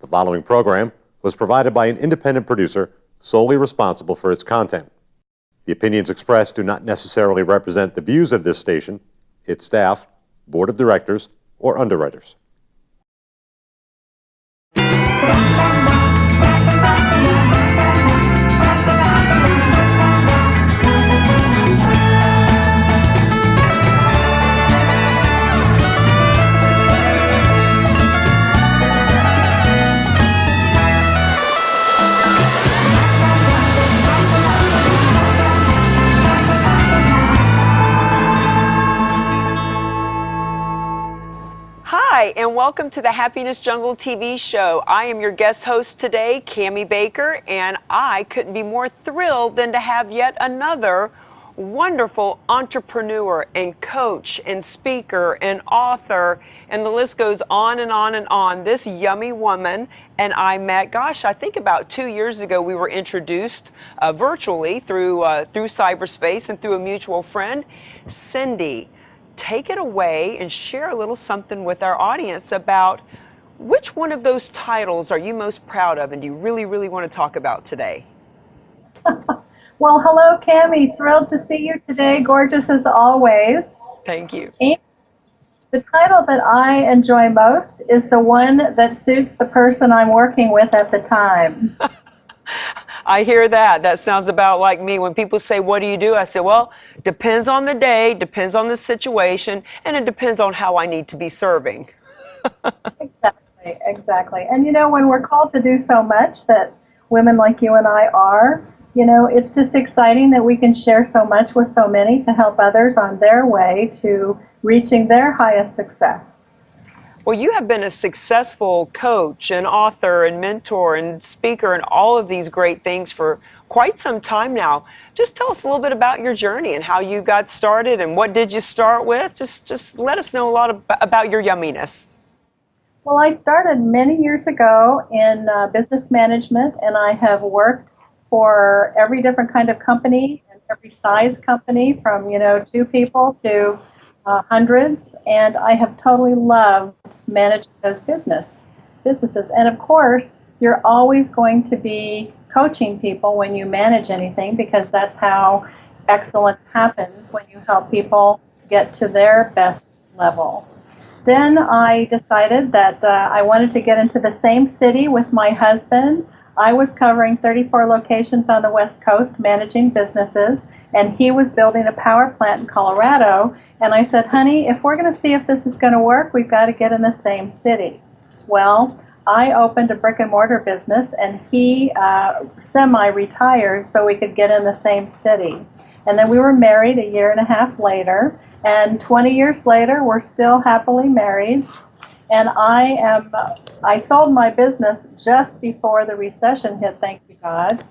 The following program was provided by an independent producer solely responsible for its content. The opinions expressed do not necessarily represent the views of this station, its staff, board of directors, or underwriters. Hi, and welcome to the Happiness Jungle TV show. I am your guest host today, Cami Baker, and I couldn't be more thrilled than to have yet another wonderful entrepreneur and coach and speaker and author, and the list goes on and on and on. This yummy woman and I met, gosh, I think about 2 years ago. We were introduced virtually through cyberspace and through a mutual friend, Syndee. Take it away and share a little something with our audience about which one of those titles are you most proud of and do you really, really want to talk about today? Well, hello, Cami. Thrilled to see you today. Gorgeous as always. Thank you. And the title that I enjoy most is the one that suits the person I'm working with at the time. I hear that. That sounds about like me. When people say, what do you do? I say, well, depends on the day, depends on the situation, and it depends on how I need to be serving. Exactly. And you know, when we're called to do so much that women like you and I are, you know, it's just exciting that we can share so much with so many to help others on their way to reaching their highest success. Well, you have been a successful coach and author and mentor and speaker and all of these great things for quite some time now. Just tell us a little bit about your journey and how you got started and what did you start with? Just let us know a lot about your yumminess. Well, I started many years ago in business management, and I have worked for every different kind of company and every size company, from, you know, 2 people to hundreds, and I have totally loved managing those businesses. And of course, you're always going to be coaching people when you manage anything, because that's how excellence happens, when you help people get to their best level. Then I decided that I wanted to get into the same city with my husband. I was covering 34 locations on the West Coast managing businesses, and he was building a power plant in Colorado. And I said, honey, if we're going to see if this is going to work, we've got to get in the same city. Well, I opened a brick and mortar business, and he semi-retired so we could get in the same city. And then we were married a year and a half later, and 20 years later, we're still happily married. And I sold my business just before the recession hit, thank you, God.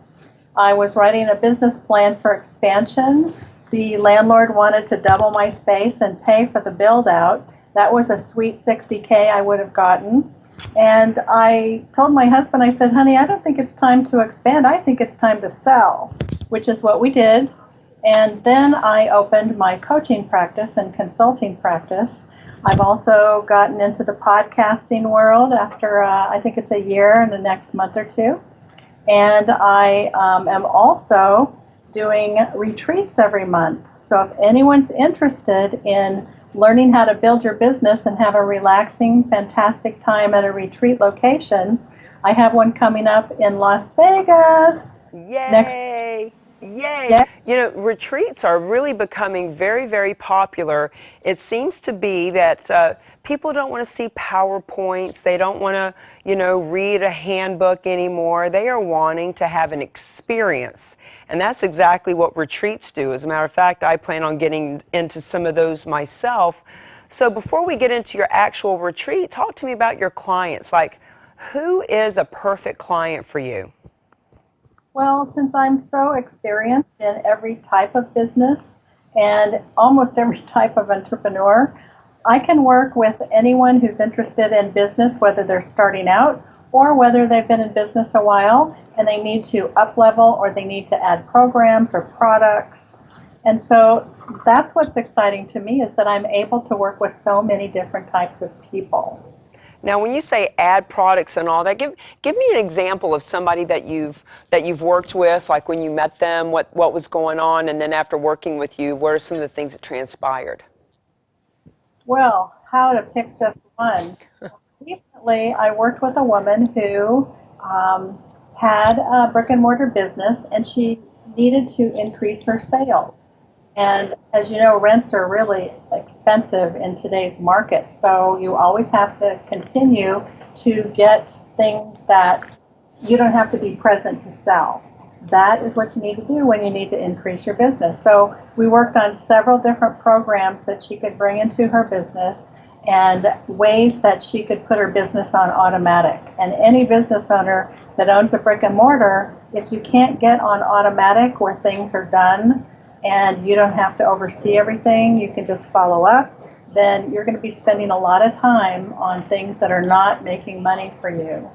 I was writing a business plan for expansion. The landlord wanted to double my space and pay for the build out. That was a sweet $60K I would have gotten. And I told my husband, I said, honey, I don't think it's time to expand. I think it's time to sell, which is what we did. And then I opened my coaching practice and consulting practice. I've also gotten into the podcasting world after, I think it's a year and the next month or 2. And I am also doing retreats every month. So if anyone's interested in learning how to build your business and have a relaxing, fantastic time at a retreat location, I have one coming up in Las Vegas. Yay! Yay! Yeah. You know, retreats are really becoming very, very popular. It seems to be that people don't want to see PowerPoints. They don't want to, you know, read a handbook anymore. They are wanting to have an experience. And that's exactly what retreats do. As a matter of fact, I plan on getting into some of those myself. So before we get into your actual retreat, talk to me about your clients. Like, who is a perfect client for you? Well, since I'm so experienced in every type of business and almost every type of entrepreneur, I can work with anyone who's interested in business, whether they're starting out or whether they've been in business a while and they need to up-level or they need to add programs or products. And so that's what's exciting to me, is that I'm able to work with so many different types of people. Now, when you say add products and all that, give me an example of somebody that you've worked with, like when you met them, what was going on, and then after working with you, what are some of the things that transpired? Well, how to pick just one. Recently, I worked with a woman who had a brick and mortar business, and she needed to increase her sales. And as you know, rents are really expensive in today's market, so you always have to continue to get things that you don't have to be present to sell. That is what you need to do when you need to increase your business. So we worked on several different programs that she could bring into her business and ways that she could put her business on automatic. And any business owner that owns a brick and mortar, if you can't get on automatic where things are done and you don't have to oversee everything, you can just follow up, then you're going to be spending a lot of time on things that are not making money for you.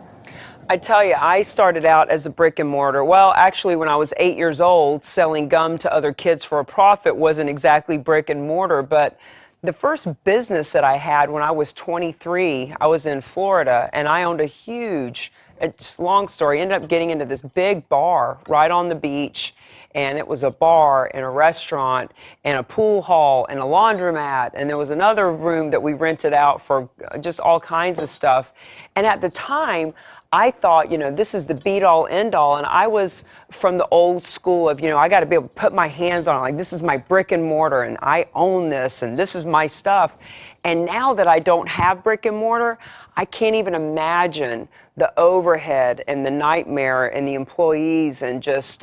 I tell you, I started out as a brick and mortar. Well, actually, when I was 8 years old, selling gum to other kids for a profit wasn't exactly brick and mortar, but the first business that I had when I was 23, I was in Florida, and I owned a huge, it's a long story, ended up getting into this big bar right on the beach, and it was a bar and a restaurant and a pool hall and a laundromat, and there was another room that we rented out for just all kinds of stuff. And at the time, I thought, this is the be-all, end-all, and I was from the old school of, I got to be able to put my hands on it, like this is my brick and mortar, and I own this, and this is my stuff. And now that I don't have brick and mortar, I can't even imagine the overhead and the nightmare and the employees and just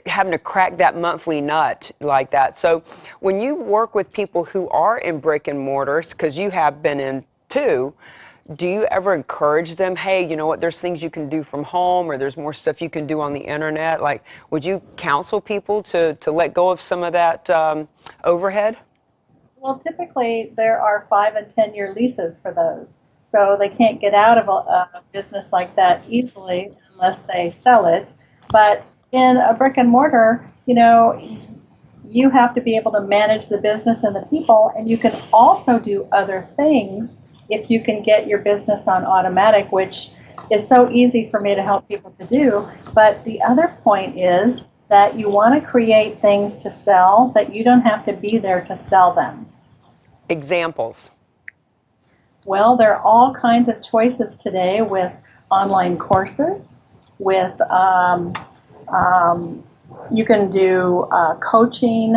having to crack that monthly nut like that. So when you work with people who are in brick and mortars, because you have been in too, do you ever encourage them, hey, you know what, there's things you can do from home or there's more stuff you can do on the internet? Like, would you counsel people to let go of some of that overhead? Well, typically there are 5 and 10-year leases for those. So they can't get out of a business like that easily unless they sell it. But in a brick and mortar, you have to be able to manage the business and the people, and you can also do other things if you can get your business on automatic, which is so easy for me to help people to do. But the other point is that you want to create things to sell that you don't have to be there to sell them. Examples. Well, there are all kinds of choices today with online courses, with you can do coaching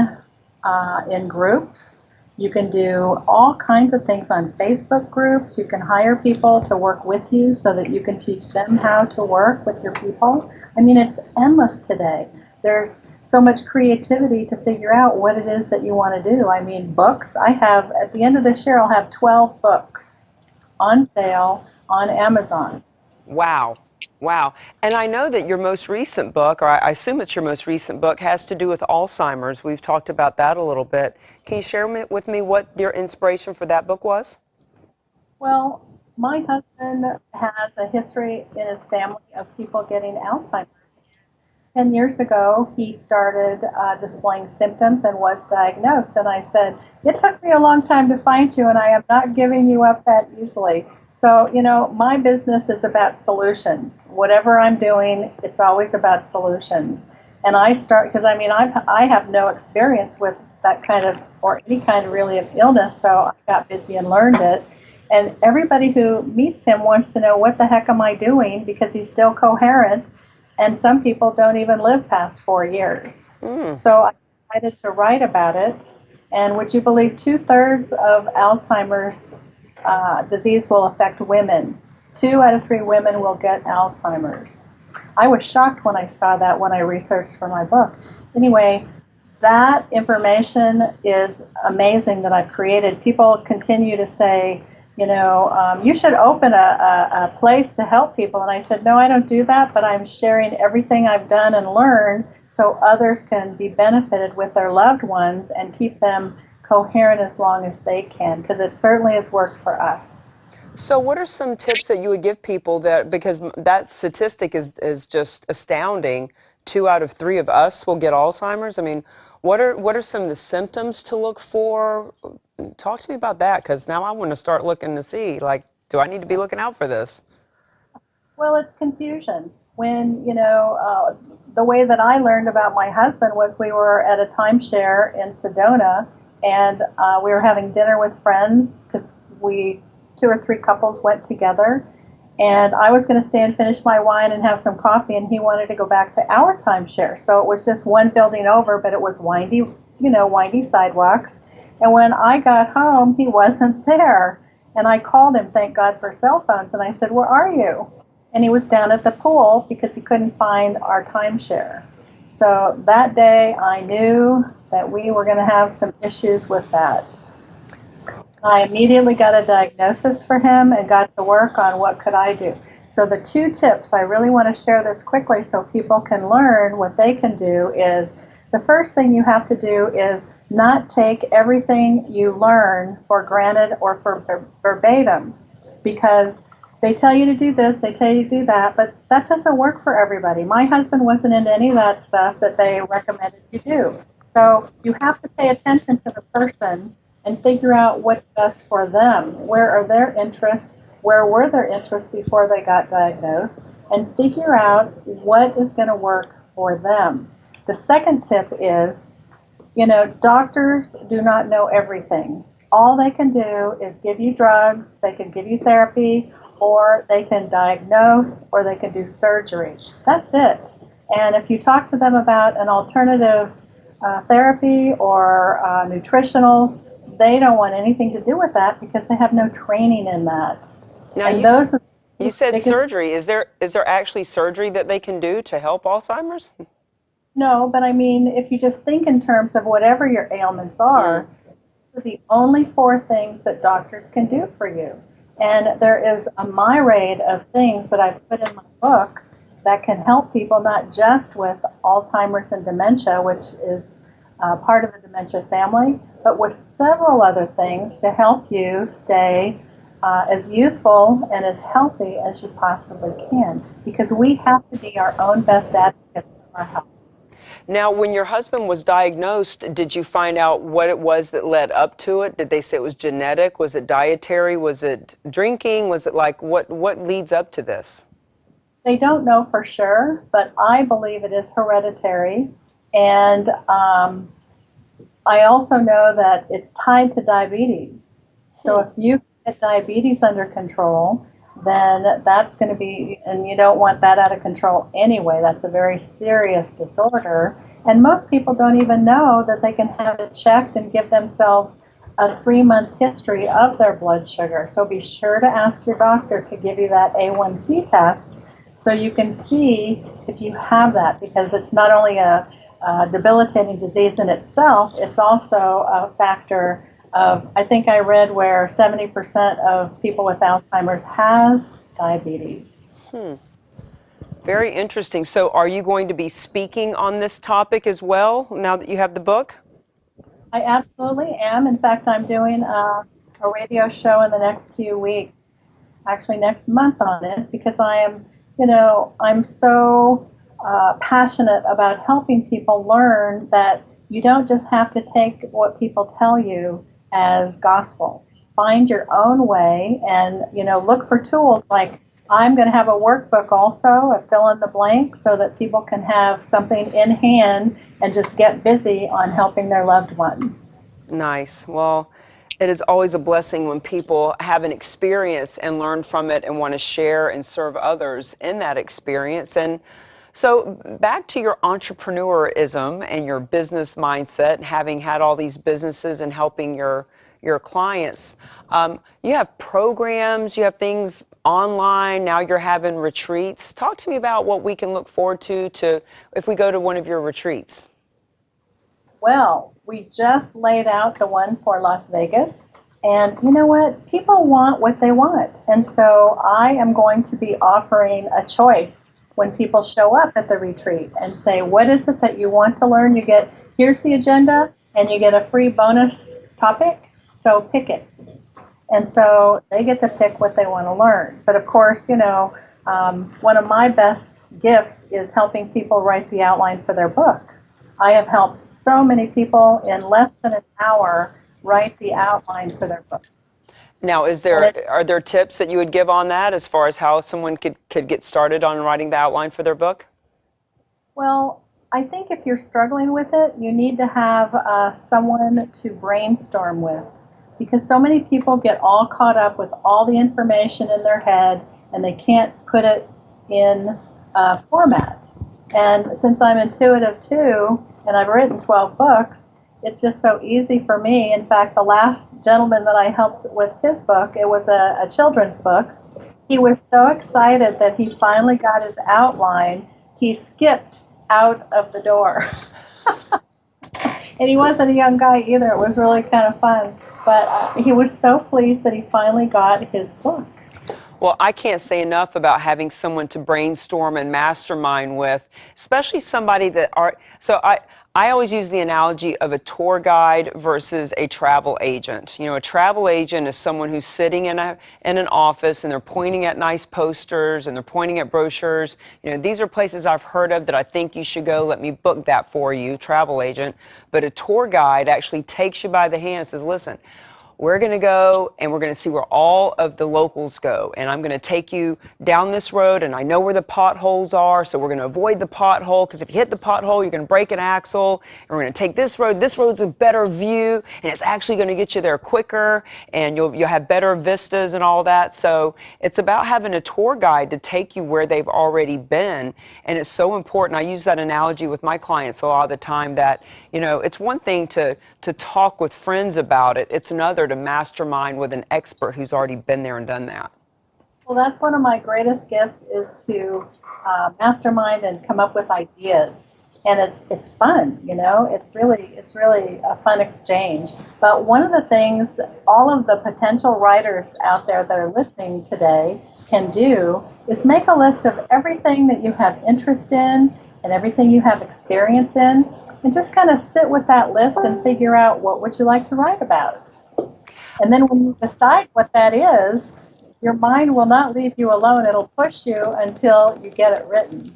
in groups. You can do all kinds of things on Facebook groups. You can hire people to work with you so that you can teach them how to work with your people. I mean, it's endless today. There's so much creativity to figure out what it is that you want to do. I mean, books. At the end of this year, I'll have 12 books on sale on Amazon. Wow. Wow. And I know that your most recent book, or I assume it's your most recent book, has to do with Alzheimer's. We've talked about that a little bit. Can you share with me what your inspiration for that book was? Well, my husband has a history in his family of people getting Alzheimer's. 10 years ago, he started displaying symptoms and was diagnosed. And I said, it took me a long time to find you, and I am not giving you up that easily. So, my business is about solutions. Whatever I'm doing, it's always about solutions. And because I have no experience with that kind of, or any kind really of illness, so I got busy and learned it. And everybody who meets him wants to know, what the heck am I doing? Because he's still coherent. And some people don't even live past 4 years. So I decided to write about it. And would you believe 2/3 of Alzheimer's disease will affect women? 2 out of 3 women will get Alzheimer's. I was shocked when I saw that when I researched for my book. Anyway, that information is amazing that I've created. People continue to say, you should open a place to help people. And I said, no, I don't do that, but I'm sharing everything I've done and learned so others can be benefited with their loved ones and keep them coherent as long as they can, because it certainly has worked for us. So what are some tips that you would give people because that statistic is just astounding, 2 out of 3 of us will get Alzheimer's? I mean, what are some of the symptoms to look for? Talk to me about that, because now I want to start looking to see, like, Do I need to be looking out for this? Well, it's confusion. When, the way that I learned about my husband was we were at a timeshare in Sedona, and we were having dinner with friends because two or three couples went together. And I was going to stay and finish my wine and have some coffee, and he wanted to go back to our timeshare. So it was just one building over, but it was windy sidewalks. And when I got home, he wasn't there. And I called him, thank God for cell phones, and I said, "Where are you?" And he was down at the pool because he couldn't find our timeshare. So that day I knew that we were going to have some issues with that. I immediately got a diagnosis for him and got to work on what could I do. So the two tips, I really want to share this quickly so people can learn what they can do, is the first thing you have to do is not take everything you learn for granted or for verbatim, because they tell you to do this, they tell you to do that, but that doesn't work for everybody. My husband wasn't into any of that stuff that they recommended you do. So you have to pay attention to the person and figure out what's best for them. Where are their interests? Where were their interests before they got diagnosed? And figure out what is going to work for them. The second tip is, doctors do not know everything. All they can do is give you drugs, they can give you therapy, or they can diagnose, or they can do surgery. That's it. And if you talk to them about an alternative therapy or nutritionals, they don't want anything to do with that because they have no training in that. Now, and you said surgery. Is there actually surgery that they can do to help Alzheimer's? No, but I mean, if you just think in terms of whatever your ailments are, these are the only 4 things that doctors can do for you. And there is a myriad of things that I've put in my book that can help people, not just with Alzheimer's and dementia, which is part of the dementia family, but with several other things to help you stay as youthful and as healthy as you possibly can, because we have to be our own best advocates for our health. Now, when your husband was diagnosed, did you find out what it was that led up to it? Did they say it was genetic? Was it dietary? Was it drinking? Was it what leads up to this? They don't know for sure, but I believe it is hereditary. And I also know that it's tied to diabetes. So if you get diabetes under control, then that's going to be, and you don't want that out of control anyway. That's a very serious disorder. And most people don't even know that they can have it checked and give themselves a 3-month history of their blood sugar. So be sure to ask your doctor to give you that A1C test so you can see if you have that, because it's not only a debilitating disease in itself, it's also a factor of, I think I read where 70% of people with Alzheimer's has diabetes. Very interesting. So are you going to be speaking on this topic as well now that you have the book? I absolutely am. In fact, I'm doing a radio show in the next few weeks, actually next month on it, because I am, I'm so passionate about helping people learn that you don't just have to take what people tell you as gospel. Find your own way and, look for tools like I'm going to have a workbook also, a fill in the blank, so that people can have something in hand and just get busy on helping their loved one. Nice. Well, it is always a blessing when people have an experience and learn from it and want to share and serve others in that experience. And so back to your entrepreneurism and your business mindset, having had all these businesses and helping your clients. You have programs, you have things online, now you're having retreats. Talk to me about what we can look forward to if we go to one of your retreats. Well, we just laid out the one for Las Vegas. And you know what? People want what they want. And so I am going to be offering a choice when people show up at the retreat and say, what is it that you want to learn? You get, here's the agenda, and you get a free bonus topic. So pick it. And so they get to pick what they want to learn. But of course, one of my best gifts is helping people write the outline for their book. I have helped so many people in less than an hour write the outline for their book. Now, are there tips that you would give on that as far as how someone could get started on writing the outline for their book? Well, I think if you're struggling with it, you need to have someone to brainstorm with, because so many people get all caught up with all the information in their head and they can't put it in format. And since I'm intuitive too, and I've written 12 books, it's just so easy for me. In fact, the last gentleman that I helped with his book, it was a children's book. He was so excited that he finally got his outline, he skipped out of the door. And he wasn't a young guy either. It was really kind of fun. But he was so pleased that he finally got his book. Well, I can't say enough about having someone to brainstorm and mastermind with, especially somebody that I always use the analogy of a tour guide versus a travel agent. You know, a travel agent is someone who's sitting in an office and they're pointing at nice posters and they're pointing at brochures. You know, these are places I've heard of that I think you should go. Let me book that for you, travel agent. But a tour guide actually takes you by the hand and says, listen, we're going to go and we're going to see where all of the locals go. And I'm going to take you down this road and I know where the potholes are. So we're going to avoid the pothole, because if you hit the pothole, you're going to break an axle. And we're going to take this road. This road's a better view and it's actually going to get you there quicker and you'll have better vistas and all that. So it's about having a tour guide to take you where they've already been. And it's so important. I use that analogy with my clients a lot of the time that, you know, it's one thing to talk with friends about it. It's another to mastermind with an expert who's already been there and done that. Well, that's one of my greatest gifts, is to mastermind and come up with ideas. And it's fun, you know, it's really a fun exchange. But one of the things all of the potential writers out there that are listening today can do is make a list of everything that you have interest in and everything you have experience in, and just kind of sit with that list and figure out what would you like to write about. And then when you decide what that is, your mind will not leave you alone. It'll push you until you get it written.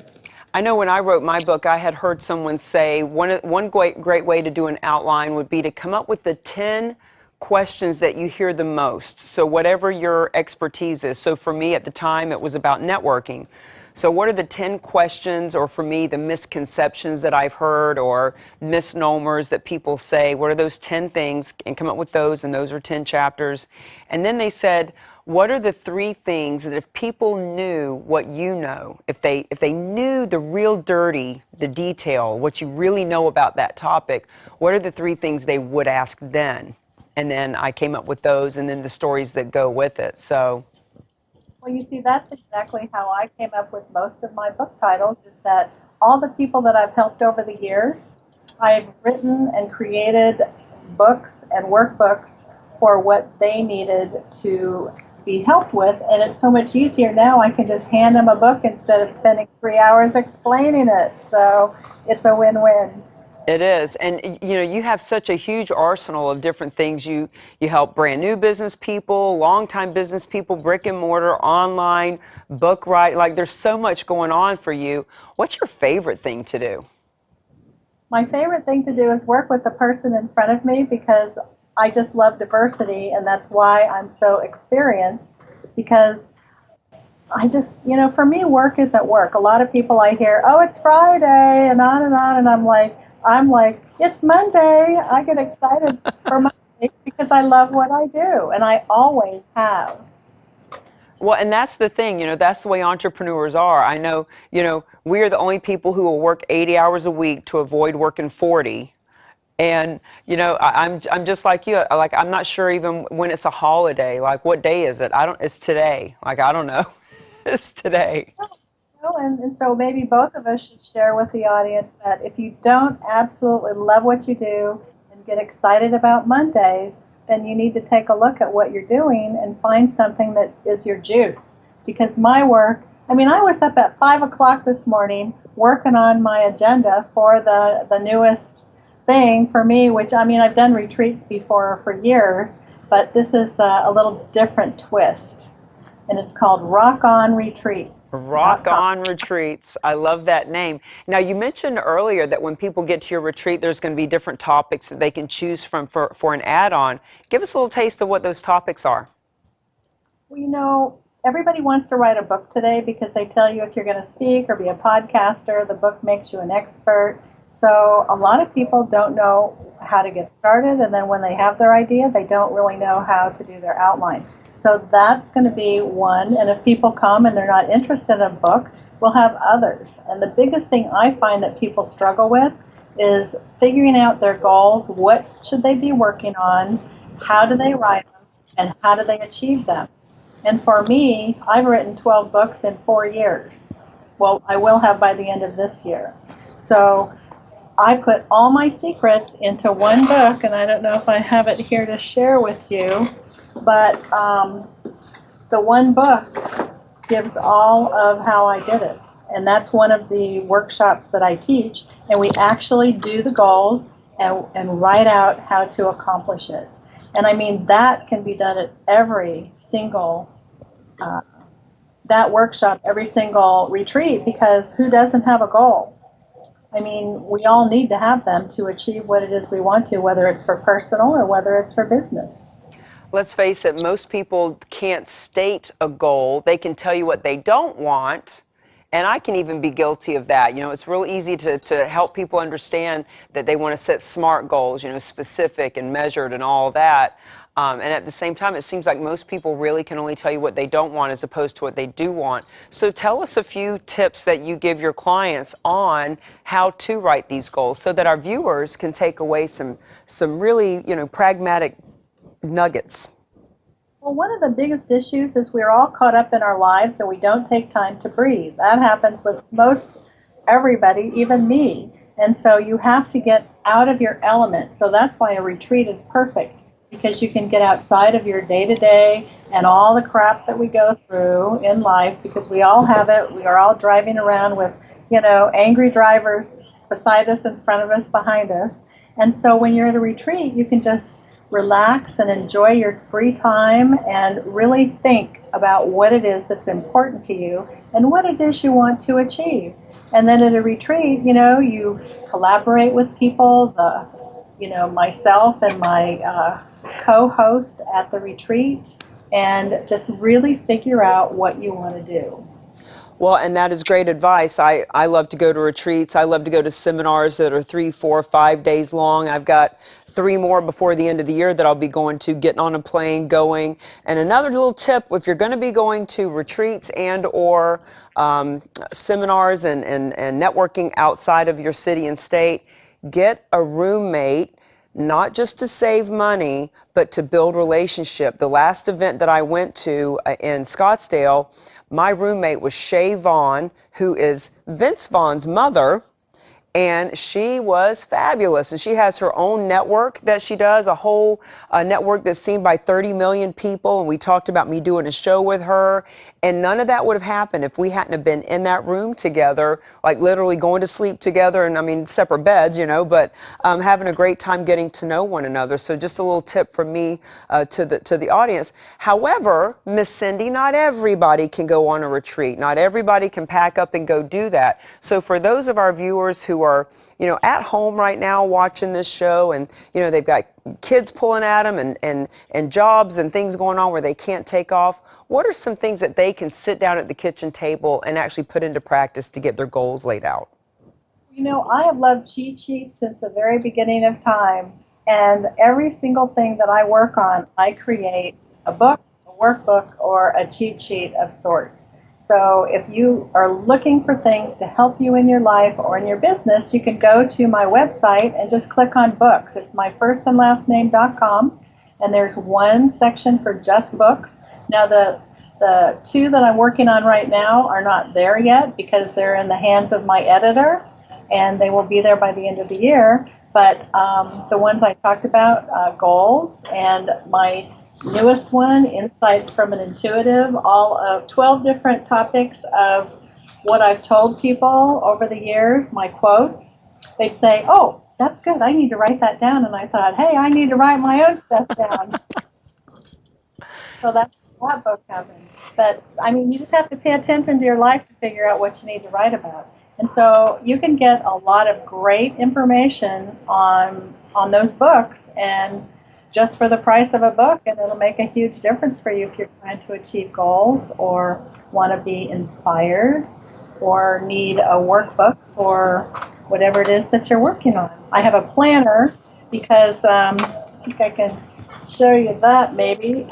I know when I wrote my book, I had heard someone say one great way to do an outline would be to come up with the 10 questions that you hear the most. So whatever your expertise is. So for me at the time, it was about networking. So what are the 10 questions, or for me, the misconceptions that I've heard or misnomers that people say? What are those 10 things? And come up with those, and those are 10 chapters. And then they said, what are the 3 things that if people knew what you know, if they knew the real dirty, the detail, what you really know about that topic, what are the 3 things they would ask then? And then I came up with those, and then the stories that go with it. So. Well, you see, that's exactly how I came up with most of my book titles, is that all the people that I've helped over the years, I've written and created books and workbooks for what they needed to be helped with. And it's so much easier now. I can just hand them a book instead of spending 3 hours explaining it. So it's a win-win. It is. And, you know, you have such a huge arsenal of different things. You help brand new business people, longtime business people, brick and mortar, online, book writing. Like, there's so much going on for you. What's your favorite thing to do? My favorite thing to do is work with the person in front of me, because I just love diversity, and that's why I'm so experienced, because I just, you know, for me, work isn't work. A lot of people I hear, oh, it's Friday, and on, and I'm like, it's Monday. I get excited for Monday because I love what I do, and I always have. Well, and that's the thing, you know, that's the way entrepreneurs are. I know, you know, we are the only people who will work 80 hours a week to avoid working 40. And, you know, I'm just like you. Like, I'm not sure even when it's a holiday. Like, what day is it? It's today. Like, I don't know. It's today. And so maybe both of us should share with the audience that if you don't absolutely love what you do and get excited about Mondays, then you need to take a look at what you're doing and find something that is your juice. Because my work, I mean, I was up at 5 o'clock this morning working on my agenda for the newest thing for me, which, I mean, I've done retreats before for years, but this is a little different twist. And it's called Rock On Retreats. Rock On Retreats. I love that name. Now, you mentioned earlier that when people get to your retreat, there's going to be different topics that they can choose from for an add-on. Give us a little taste of what those topics are. Well, everybody wants to write a book today because they tell you if you're going to speak or be a podcaster, the book makes you an expert. So a lot of people don't know how to get started, and then when they have their idea, they don't really know how to do their outline. So that's going to be one, and if people come and they're not interested in a book, we'll have others. And the biggest thing I find that people struggle with is figuring out their goals. What should they be working on? How do they write them? And how do they achieve them? And for me, I've written 12 books in 4 years. Well, I will have by the end of this year. So I put all my secrets into one book, and I don't know if I have it here to share with you, but the one book gives all of how I did it. And that's one of the workshops that I teach, and we actually do the goals and write out how to accomplish it. And I mean, that can be done at every single, that workshop, every single retreat, because who doesn't have a goal? I mean, we all need to have them to achieve what it is we want to, whether it's for personal or whether it's for business. Let's face it, most people can't state a goal. They can tell you what they don't want. And I can even be guilty of that. You know, it's real easy to help people understand that they want to set SMART goals, you know, specific and measured and all that. And at the same time, it seems like most people really can only tell you what they don't want as opposed to what they do want. So tell us a few tips that you give your clients on how to write these goals so that our viewers can take away some really, you know, pragmatic nuggets. Well, one of the biggest issues is we're all caught up in our lives and we don't take time to breathe. That happens with most everybody, even me. And so you have to get out of your element. So that's why a retreat is perfect, because you can get outside of your day-to-day and all the crap that we go through in life, because we all have it. We are all driving around with, you know, angry drivers beside us, in front of us, behind us. And so when you're at a retreat, you can just relax and enjoy your free time and really think about what it is that's important to you and what it is you want to achieve. And then at a retreat, you know, you collaborate with people, myself and my co-host at the retreat, and just really figure out what you want to do. Well, and that is great advice. I love to go to retreats. I love to go to seminars that are 3, 4, 5 days long. I've got 3 more before the end of the year that I'll be going to, getting on a plane, going. And another little tip, if you're going to be going to retreats and or seminars and networking outside of your city and state, get a roommate, not just to save money, but to build relationship. The last event that I went to in Scottsdale, my roommate was Shay Vaughn, who is Vince Vaughn's mother, and she was fabulous. And she has her own network that she does, a whole network that's seen by 30 million people. And we talked about me doing a show with her. And none of that would have happened if we hadn't have been in that room together, like literally going to sleep together. And I mean, separate beds, you know, but having a great time getting to know one another. So just a little tip from me to the audience. However, Miss Syndee, not everybody can go on a retreat. Not everybody can pack up and go do that. So for those of our viewers who are, you know, at home right now watching this show, and, you know, they've got kids pulling at them and jobs and things going on where they can't take off, what are some things that they can sit down at the kitchen table and actually put into practice to get their goals laid out? You know, I have loved cheat sheets since the very beginning of time, and every single thing that I work on, I create a book, a workbook, or a cheat sheet of sorts. So if you are looking for things to help you in your life or in your business, you can go to my website and just click on books. It's my first and last name.com, and there's one section for just books. Now the 2 that I'm working on right now are not there yet because they're in the hands of my editor, and they will be there by the end of the year. But the ones I talked about, goals, and my newest one, Insights from an Intuitive, all of 12 different topics of what I've told people over the years, my quotes. They'd say, oh, that's good, I need to write that down. And I thought, hey, I need to write my own stuff down. So that's that book happened. But, I mean, you just have to pay attention to your life to figure out what you need to write about. And so you can get a lot of great information on those books, and just for the price of a book, and it'll make a huge difference for you if you're trying to achieve goals or want to be inspired or need a workbook for whatever it is that you're working on. I have a planner because I think I can show you that maybe.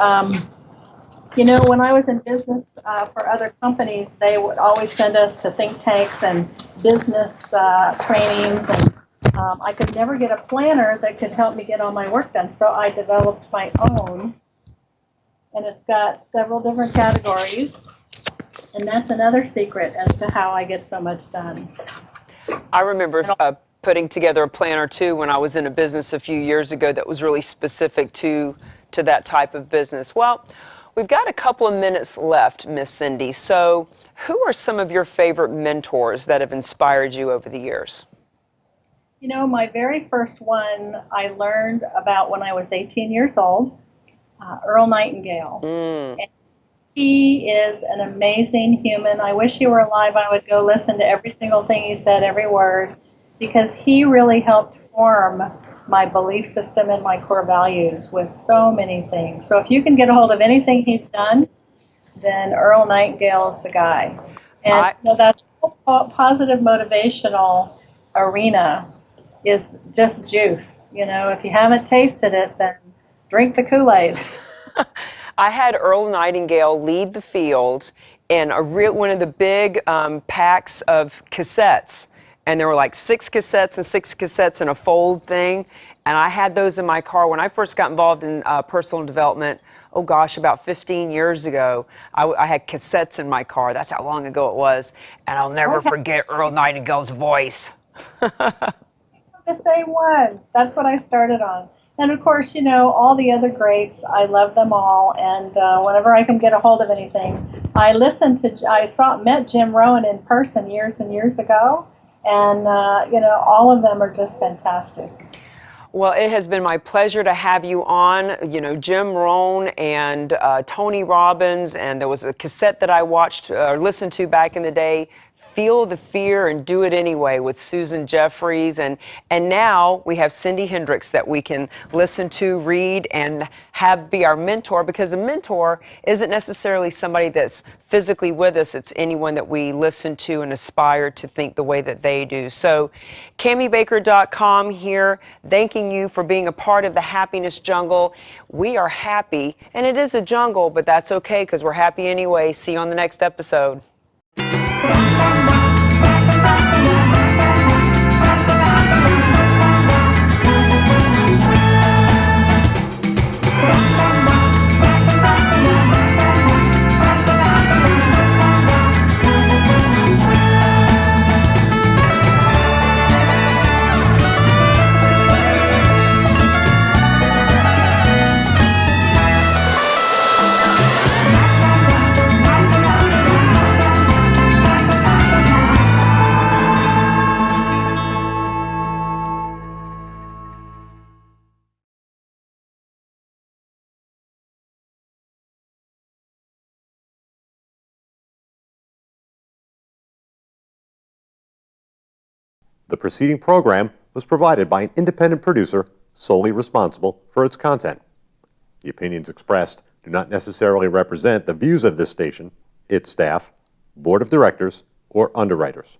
When I was in business for other companies, they would always send us to think tanks and business trainings, and I could never get a planner that could help me get all my work done, so I developed my own, and it's got several different categories, and that's another secret as to how I get so much done. I remember putting together a planner too when I was in a business a few years ago that was really specific to that type of business. Well, we've got a couple of minutes left, Miss Syndee. So who are some of your favorite mentors that have inspired you over the years? My very first one I learned about when I was 18 years old, Earl Nightingale. And he is an amazing human. I wish he were alive. I would go listen to every single thing he said, every word, because he really helped form my belief system and my core values with so many things. So if you can get a hold of anything he's done, then Earl Nightingale is the guy. And that positive motivational arena is just juice. If you haven't tasted it, then drink the Kool-Aid. I had Earl Nightingale lead the field in one of the big packs of cassettes. And there were like 6 cassettes in a fold thing. And I had those in my car when I first got involved in personal development. Oh gosh, about 15 years ago, I had cassettes in my car. That's how long ago it was. And I'll never forget Earl Nightingale's voice. The same one. That's what I started on. And of course, all the other greats, I love them all. And whenever I can get a hold of anything, I met Jim Rohn in person years and years ago. And, all of them are just fantastic. Well, it has been my pleasure to have you on. Jim Rohn and Tony Robbins, and there was a cassette that I watched or listened to back in the day, Feel the Fear and Do It Anyway with Susan Jeffries. And now we have Syndee Hendricks that we can listen to, read, and have be our mentor, because a mentor isn't necessarily somebody that's physically with us. It's anyone that we listen to and aspire to think the way that they do. So CamiBaker.com here, thanking you for being a part of the Happiness Jungle. We are happy, and it is a jungle, but that's okay because we're happy anyway. See you on the next episode. The preceding program was provided by an independent producer solely responsible for its content. The opinions expressed do not necessarily represent the views of this station, its staff, board of directors, or underwriters.